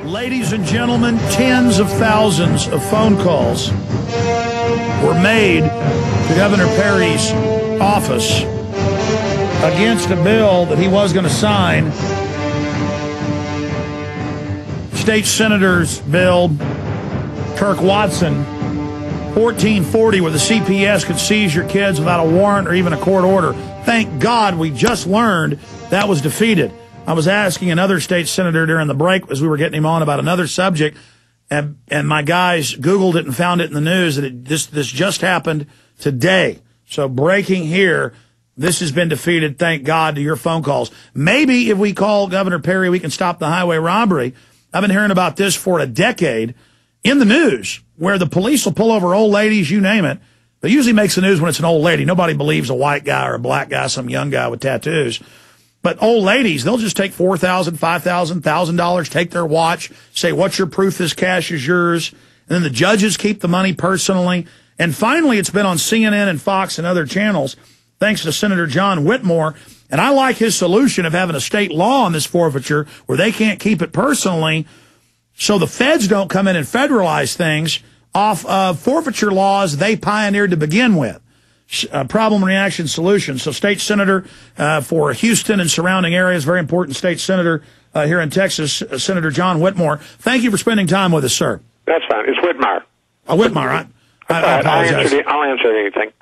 Ladies and gentlemen, tens of thousands of phone calls were made to Governor Perry's office against a bill that he was going to sign. State Senator's bill, Kirk Watson, 1440, where the CPS could seize your kids without a warrant or even a court order. Thank God we just learned that was defeated. I was asking another state senator during the break as we were getting him on about another subject, and my guys Googled it and found it in the news that this just happened today. So breaking here, this has been defeated, thank God, to your phone calls. Maybe if we call Governor Perry, we can stop the highway robbery. I've been hearing about this for a decade in the news, where the police will pull over old ladies, you name it. It usually makes the news when it's an old lady. Nobody believes a white guy or a black guy, some young guy with tattoos. But old ladies, they'll just take $4,000, $5,000, $1,000, take their watch, say, what's your proof this cash is yours? And then the judges keep the money personally. And finally, it's been on CNN and Fox and other channels, thanks to Senator John Whitmire. And I like his solution of having a state law on this forfeiture where they can't keep it personally, so the feds don't come in and federalize things off of forfeiture laws they pioneered to begin with. Problem, reaction, solution. So state senator for Houston and surrounding areas, very important state senator here in Texas, Senator John Whitmire. Thank you for spending time with us, sir. That's fine. It's Whitmire. Whitmire. I apologize. I'll answer anything.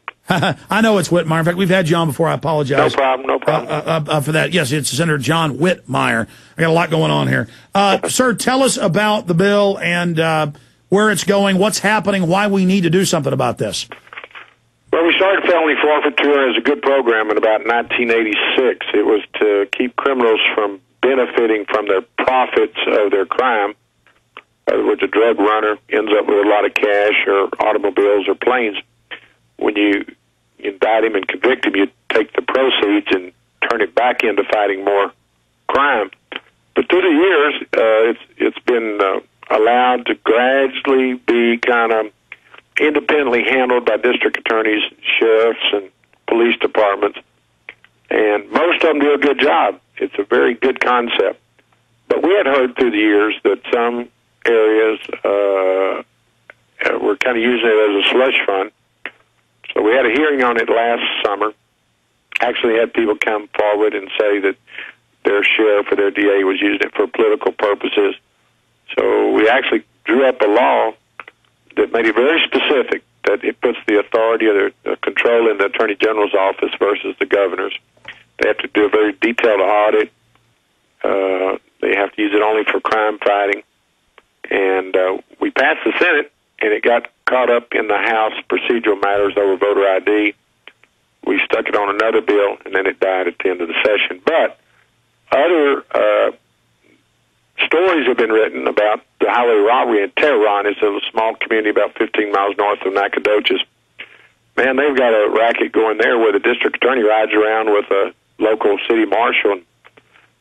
I know it's Whitmire. In fact, we've had you on before. I apologize. No problem. For that. Yes, it's Senator John Whitmire. I got a lot going on here. Sir, tell us about the bill and where it's going, what's happening, why we need to do something about this. Well, we started felony forfeiture as a good program in about 1986. It was to keep criminals from benefiting from the profits of their crime. In other words, a drug runner ends up with a lot of cash or automobiles or planes. When you indict him and convict him, you take the proceeds and turn it back into fighting more crime. But through the years, it's been allowed to gradually be kind of independently handled by district attorneys, sheriffs, and police departments. And most of them do a good job. It's a very good concept. But we had heard through the years that some areas were kind of using it as a slush fund. So we had a hearing on it last summer. Actually had people come forward and say that their sheriff or their DA was using it for political purposes. So we actually drew up a law that made it very specific, that it puts the authority of the control in the Attorney General's office versus the governor's. They have to do a very detailed audit. They have to use it only for crime fighting. And we passed the Senate, and it got caught up in the House procedural matters over voter ID. We stuck it on another bill, and then it died at the end of the session. But other stories have been written about the highway robbery in Tehran. It's a small community about 15 miles north of Nacogdoches. Man, they've got a racket going there where the district attorney rides around with a local city marshal, and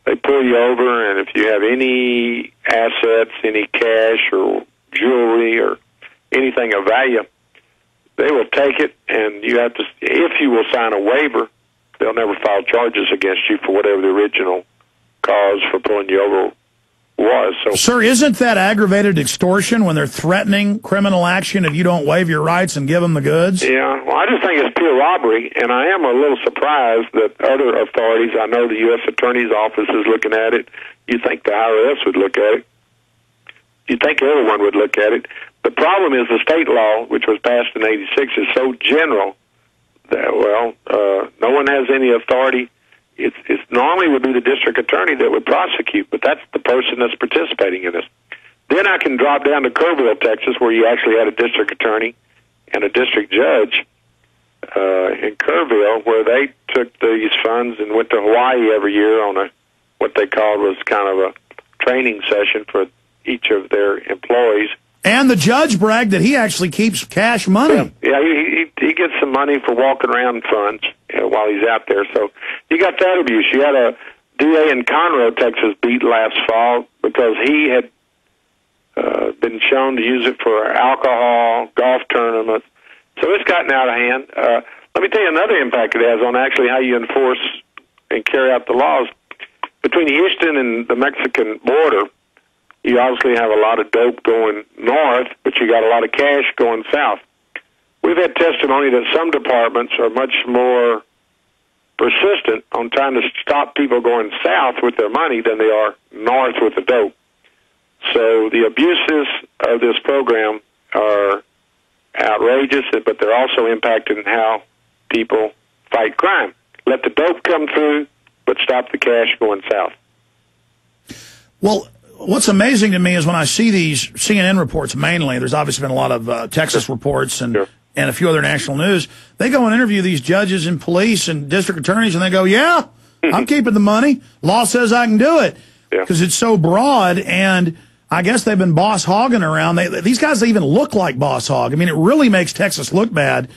they pull you over, and if you have any assets, any cash or jewelry or anything of value, they will take it, and you have to, if you will sign a waiver, they'll never file charges against you for whatever the original cause for pulling you over was. So, sir, isn't that aggravated extortion when they're threatening criminal action if you don't waive your rights and give them the goods? Yeah, well, I just think it's pure robbery, and I am a little surprised that other authorities, I know the U.S. Attorney's Office is looking at it. You think the IRS would look at it. You think everyone would look at it. The problem is the state law, which was passed in 86, is so general that, well, no one has any authority. It's normally would be the district attorney that would prosecute, but that's the person that's participating in this. Then I can drop down to Kerrville, Texas, where you actually had a district attorney and a district judge in Kerrville, where they took these funds and went to Hawaii every year on what they called was kind of a training session for each of their employees. And the judge bragged that he actually keeps cash money. Yeah, he gets some money for walking around funds while he's out there. So you got that abuse. You had a DA in Conroe, Texas, beat last fall because he had been shown to use it for alcohol, golf tournaments. So it's gotten out of hand. Let me tell you another impact it has on actually how you enforce and carry out the laws. Between Houston and the Mexican border, you obviously have a lot of dope going north, but you got a lot of cash going south. We've had testimony that some departments are much more persistent on trying to stop people going south with their money than they are north with the dope. So the abuses of this program are outrageous, but they're also impacting how people fight crime. Let the dope come through, but stop the cash going south. Well, what's amazing to me is when I see these CNN reports, mainly, there's obviously been a lot of Texas reports and a few other national news. They go and interview these judges and police and district attorneys, and they go, yeah, I'm keeping the money. Law says I can do it because it's so broad, and I guess they've been boss hogging around. These guys even look like boss hog. I mean, it really makes Texas look bad,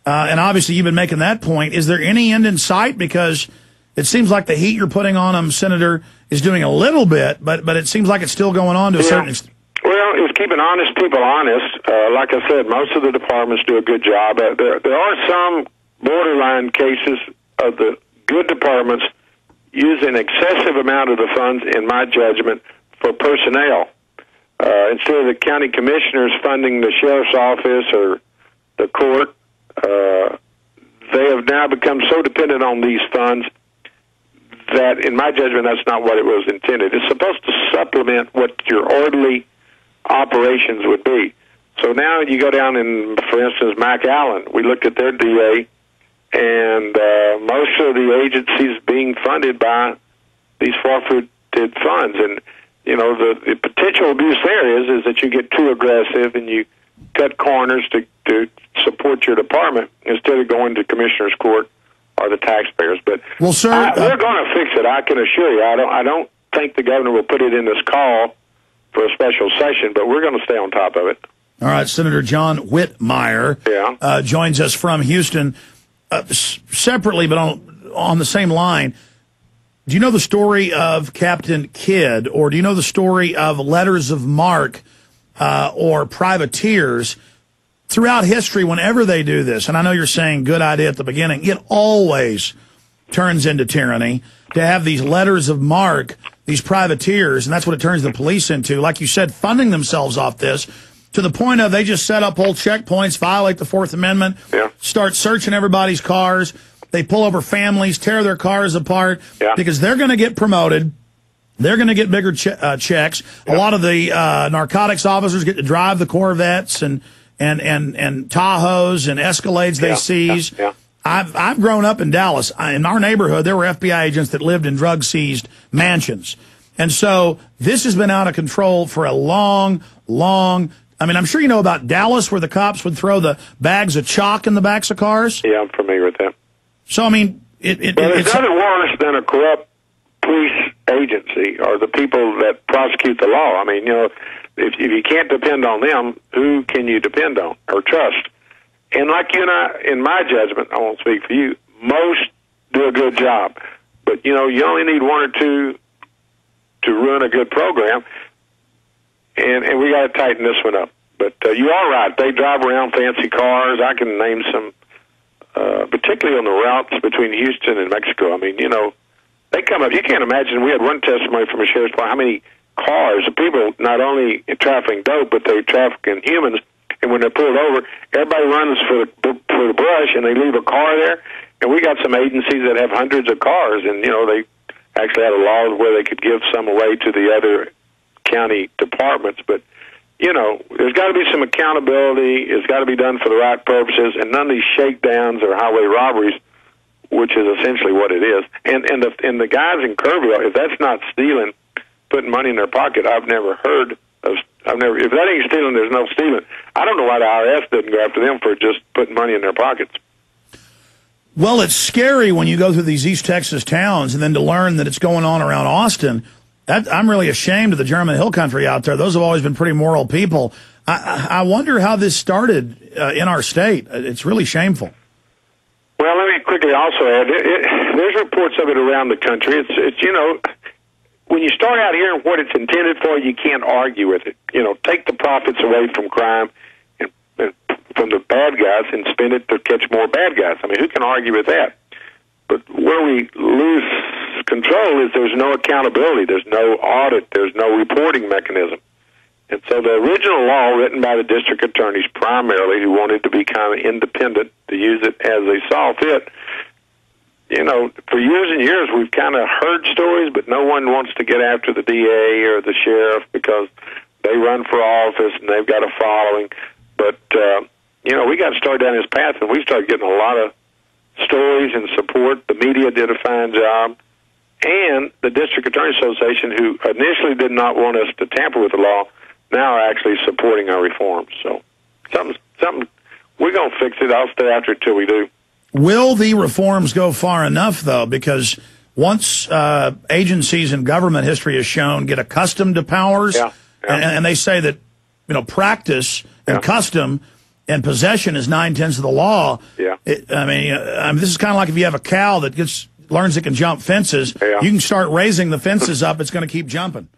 and obviously you've been making that point. Is there any end in sight? Because it seems like the heat you're putting on them, Senator, is doing a little bit, but it seems like it's still going on to a certain extent. Well, it's keeping honest people honest. Like I said, most of the departments do a good job. There are some borderline cases of the good departments using excessive amount of the funds, in my judgment, for personnel. Instead of the county commissioners funding the sheriff's office or the court, they have now become so dependent on these funds that, in my judgment, that's not what it was intended. It's supposed to supplement what your orderly operations would be. So now you go down in, for instance, McAllen. We looked at their DA, and most of the agencies being funded by these forfeited funds. And, you know, the potential abuse there is that you get too aggressive and you cut corners to support your department instead of going to commissioner's court or the taxpayers. But well, sir, we're going to fix it. I can assure you. I don't think the governor will put it in this call for a special session, but we're going to stay on top of it. All right, Senator John Whitmire joins us from Houston. Separately, but on the same line, do you know the story of Captain Kidd, or do you know the story of letters of marque or privateers? Throughout history, whenever they do this, and I know you're saying good idea at the beginning, it always turns into tyranny to have these letters of marque, these privateers, and that's what it turns the police into, like you said, funding themselves off this, to the point of they just set up whole checkpoints, violate the Fourth Amendment, start searching everybody's cars, they pull over families, tear their cars apart, because they're going to get promoted. They're going to get bigger checks. A lot of the narcotics officers get to drive the Corvettes and Tahoes and Escalades they seize. I've grown up in Dallas. In our neighborhood, there were FBI agents that lived in drug-seized mansions. And so this has been out of control for a long, I mean, I'm sure you know about Dallas, where the cops would throw the bags of chalk in the backs of cars. Yeah, I'm familiar with that. So, I mean, it's nothing worse than a corrupt police agency or the people that prosecute the law. I mean, you know, if you can't depend on them, who can you depend on or trust? And like you and I, in my judgment, I won't speak for you, most do a good job. But, you know, you only need one or two to run a good program, and we got to tighten this one up. But you are right. They drive around fancy cars. I can name some, particularly on the routes between Houston and Mexico. I mean, you know, they come up. You can't imagine. We had one testimony from a sheriff's department, how many cars, people not only trafficking dope, but they trafficking humans. And when they're pulled over, everybody runs for the brush, and they leave a car there. And we got some agencies that have hundreds of cars, and, you know, they actually had a law where they could give some away to the other county departments. But, you know, there's got to be some accountability. It's got to be done for the right purposes, and none of these shakedowns or highway robberies, which is essentially what it is. And the guys in Kerrville, if that's not stealing, putting money in their pocket, I've never heard of. If that ain't stealing, there's no stealing. I don't know why the IRS doesn't go after them for just putting money in their pockets. Well, it's scary when you go through these East Texas towns and then to learn that it's going on around Austin. I'm really ashamed of the German Hill Country out there. Those have always been pretty moral people. I wonder how this started in our state. It's really shameful. Well, let me quickly also add, there's reports of it around the country. It's you know, when you start out hearing what it's intended for, you can't argue with it. You know, take the profits away from crime and from the bad guys and spend it to catch more bad guys. I mean, who can argue with that? But where we lose control is there's no accountability, there's no audit, there's no reporting mechanism. And so the original law written by the district attorneys primarily, who wanted to be kind of independent, to use it as they saw fit, you know, for years and years we've kind of heard stories, but no one wants to get after the DA or the sheriff because they run for office and they've got a following. But, you know, we got started down this path and we started getting a lot of stories and support. The media did a fine job. And the District Attorney Association, who initially did not want us to tamper with the law, now are actually supporting our reforms. So something we're going to fix it. I'll stay after it till we do. Will the reforms go far enough, though? Because once agencies in government history has shown get accustomed to powers, and they say that, you know, practice and custom and possession is 9/10 of the law. Yeah. I mean, this is kind of like if you have a cow that learns it can jump fences. Yeah. You can start raising the fences up; it's going to keep jumping.